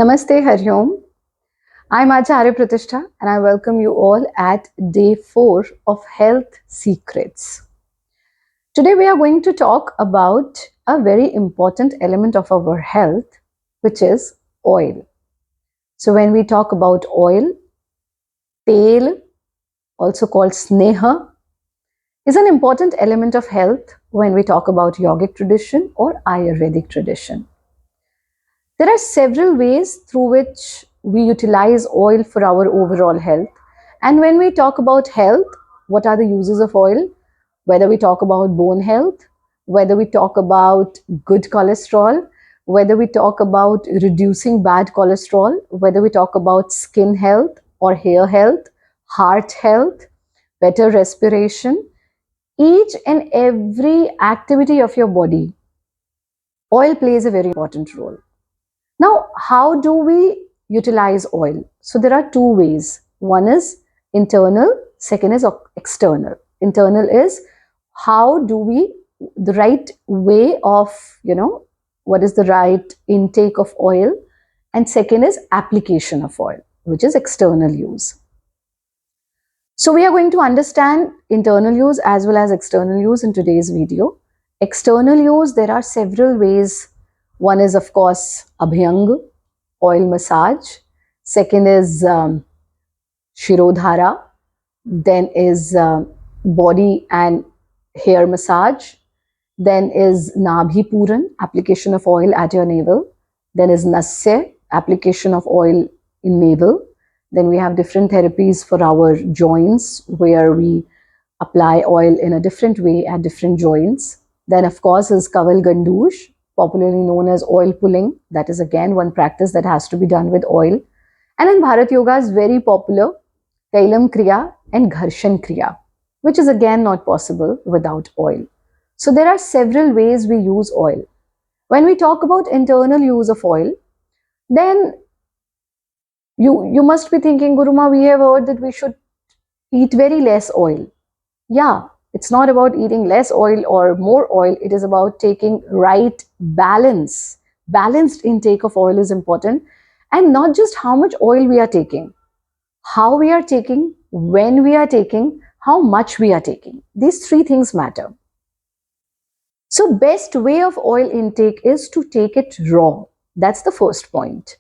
Namaste, Hari Om. I'm Acharya Pratishtha and I welcome you all at day 4 of Health Secrets. Today we are going to talk about a very important element of our health, which is oil. So when we talk about oil, tel, also called sneha, is an important element of health when we talk about yogic tradition or Ayurvedic tradition. There are several ways through which we utilize oil for our overall health. And when we talk about health, what are the uses of oil? Whether we talk about bone health, whether we talk about good cholesterol, whether we talk about reducing bad cholesterol, whether we talk about skin health or hair health, heart health, better respiration, each and every activity of your body, oil plays a very important role. Now, how do we utilize oil? So there are two ways. One is internal, second is external. Internal is how do we, the right way of, what is the right intake of oil? And second is application of oil, which is external use. So we are going to understand internal use as well as external use in today's video. External use, there are several ways. One is, of course, abhyang, oil massage. Second is shirodhara. Then is body and hair massage. Then is nabhi puran, application of oil at your navel. Then is nasya, application of oil in navel. Then we have different therapies for our joints where we apply oil in a different way at different joints. Then, of course, is kaval gandush, popularly known as oil pulling. That is again one practice that has to be done with oil. And in Bharat Yoga is very popular Tailam Kriya and Gharshan Kriya, which is again not possible without oil. So there are several ways we use oil. When we talk about internal use of oil, then you must be thinking, Guruma, we have heard that we should eat very less oil. Yeah, it's not about eating less oil or more oil. It is about taking right balance. Balanced intake of oil is important. And not just how much oil we are taking, how we are taking, when we are taking, how much we are taking. These three things matter. So best way of oil intake is to take it raw. That's the first point.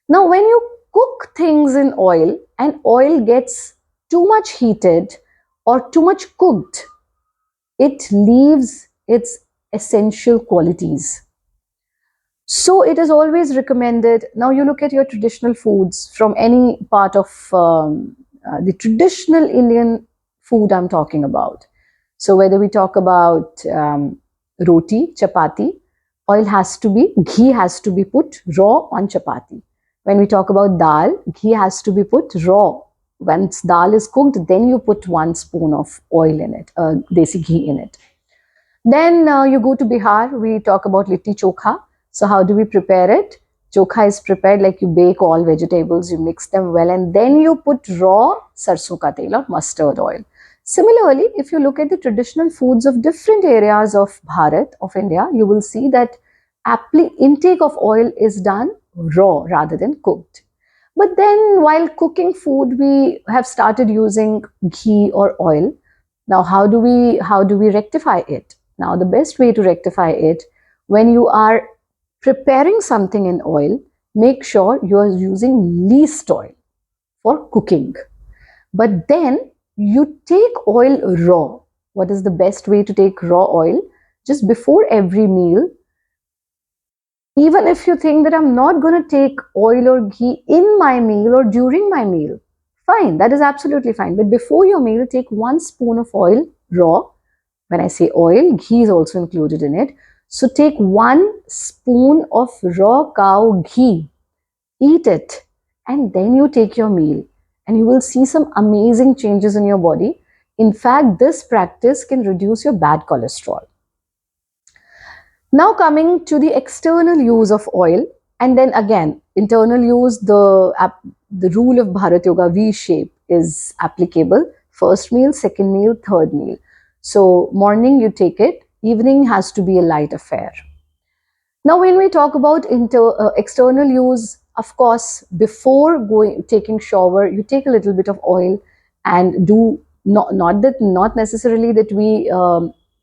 Now, when you cook things in oil and oil gets too much heated or too much cooked, it leaves its essential qualities. So it is always recommended. Now you look at your traditional foods from any part of the traditional Indian food I'm talking about. So whether we talk about roti, chapati, oil has to be, ghee has to be put raw on chapati. When we talk about dal, ghee has to be put raw. Once dal is cooked, then you put 1 spoon of oil in it, desi ghee in it. Then you go to Bihar, we talk about litti chokha. So how do we prepare it? Chokha is prepared like you bake all vegetables, you mix them well, and then you put raw sarson ka tel or mustard oil. Similarly, if you look at the traditional foods of different areas of Bharat, of India, you will see that intake of oil is done raw rather than cooked. But then while cooking food, we have started using ghee or oil. Now, how do we rectify it? Now, the best way to rectify it, when you are preparing something in oil, make sure you are using least oil for cooking. But then you take oil raw. What is the best way to take raw oil? Just before every meal, even if you think that I'm not going to take oil or ghee in my meal or during my meal, fine, that is absolutely fine. But before your meal, take 1 spoon of oil raw. When I say oil, ghee is also included in it. So take 1 spoon of raw cow ghee, eat it, and then you take your meal. And you will see some amazing changes in your body. In fact, this practice can reduce your bad cholesterol. Now coming to the external use of oil, and then again, internal use, the rule of Bharat Yoga V shape is applicable. First meal, second meal, third meal. So morning you take it, evening has to be a light affair. Now when we talk about external use, Of course, before going taking shower, you take a little bit of oil and do not necessarily that we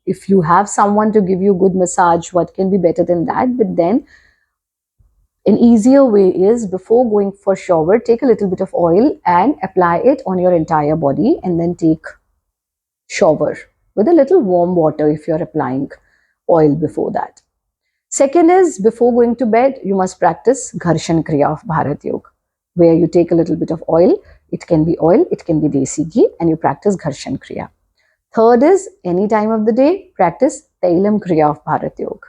if you have someone to give you good massage, what can be better than that? But then an easier way is, before going for shower, take a little bit of oil and apply it on your entire body, and then take shower with a little warm water if you're applying oil before that. Second is, before going to bed, you must practice Gharshan Kriya of Bharat Yoga, where you take a little bit of oil. It can be oil, it can be desi ghee, and you practice Gharshan Kriya. Third is, any time of the day, practice Tailam Kriya of Bharat Yoga.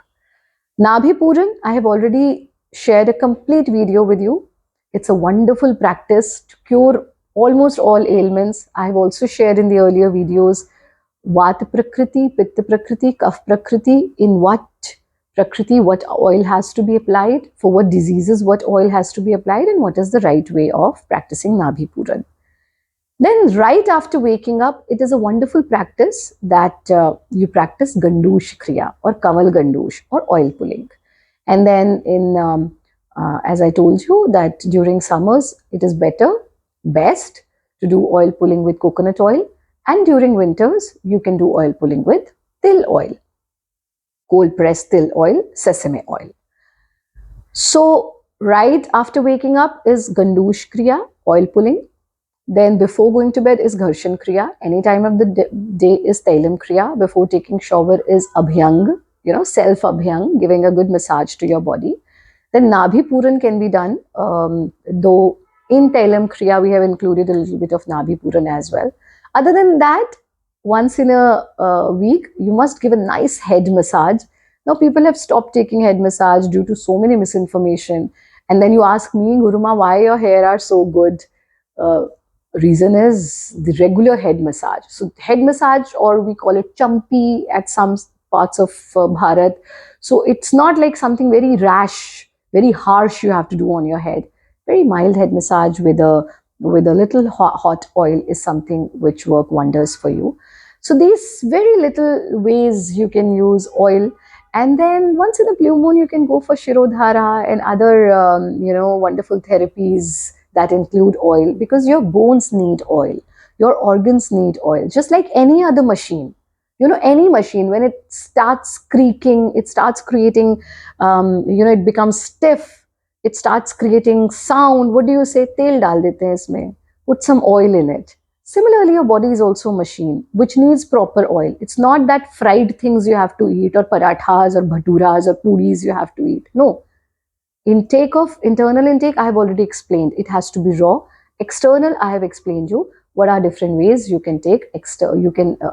Nabhi Puran, I have already shared a complete video with you. It's a wonderful practice to cure almost all ailments. I have also shared in the earlier videos Vata Prakriti, Pitta Prakriti, Kaf Prakriti, in what Prakriti what oil has to be applied, for what diseases what oil has to be applied, and what is the right way of practicing Nabhi Puran. Then right after waking up, it is a wonderful practice that you practice Gandush Kriya or Kamal Gandush or oil pulling. And then as I told you, that during summers, it is best to do oil pulling with coconut oil. And during winters, you can do oil pulling with til oil, cold pressed til oil, sesame oil. So right after waking up is Gandush Kriya, oil pulling. Then before going to bed is Gharshan Kriya. Any time of the day is Tailam Kriya. Before taking shower is Abhyang, self Abhyang, giving a good massage to your body. Then Nabhi Puran can be done, though in Tailam Kriya we have included a little bit of Nabhi Puran as well. Other than that, once in a week, you must give a nice head massage. Now people have stopped taking head massage due to so many misinformation. And then you ask me, Guruma, why your hair are so good? Reason is the regular head massage. So head massage, or we call it champi at some parts of Bharat. So it's not like something very rash, very harsh you have to do on your head. Very mild head massage with a little hot oil is something which work wonders for you. So these very little ways you can use oil. And then once in a blue moon, you can go for Shirodhara and other wonderful therapies that include oil, because your bones need oil, your organs need oil, just like any other machine. Any machine, when it starts creaking, it starts creating, it becomes stiff, it starts creating sound. What do you say? Tel dal dete hain isme. Put some oil in it. Similarly, your body is also a machine which needs proper oil. It's not that fried things you have to eat, or parathas or bhaturas or puris you have to eat. No. Internal intake, I have already explained. It has to be raw. External, I have explained you what are different ways you can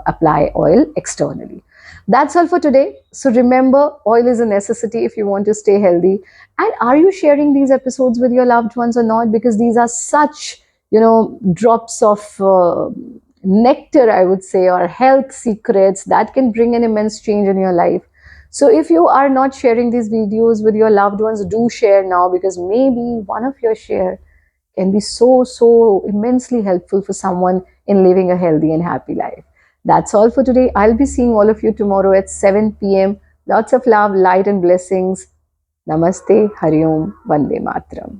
apply oil externally. That's all for today. So remember, oil is a necessity if you want to stay healthy. And are you sharing these episodes with your loved ones or not? Because these are such, drops of nectar, I would say, or health secrets that can bring an immense change in your life. So if you are not sharing these videos with your loved ones, do share now, because maybe one of your share can be so immensely helpful for someone in living a healthy and happy life. That's all for today. I'll be seeing all of you tomorrow at 7 p.m. Lots of love, light and blessings. Namaste, Hari Om, Vande Matram.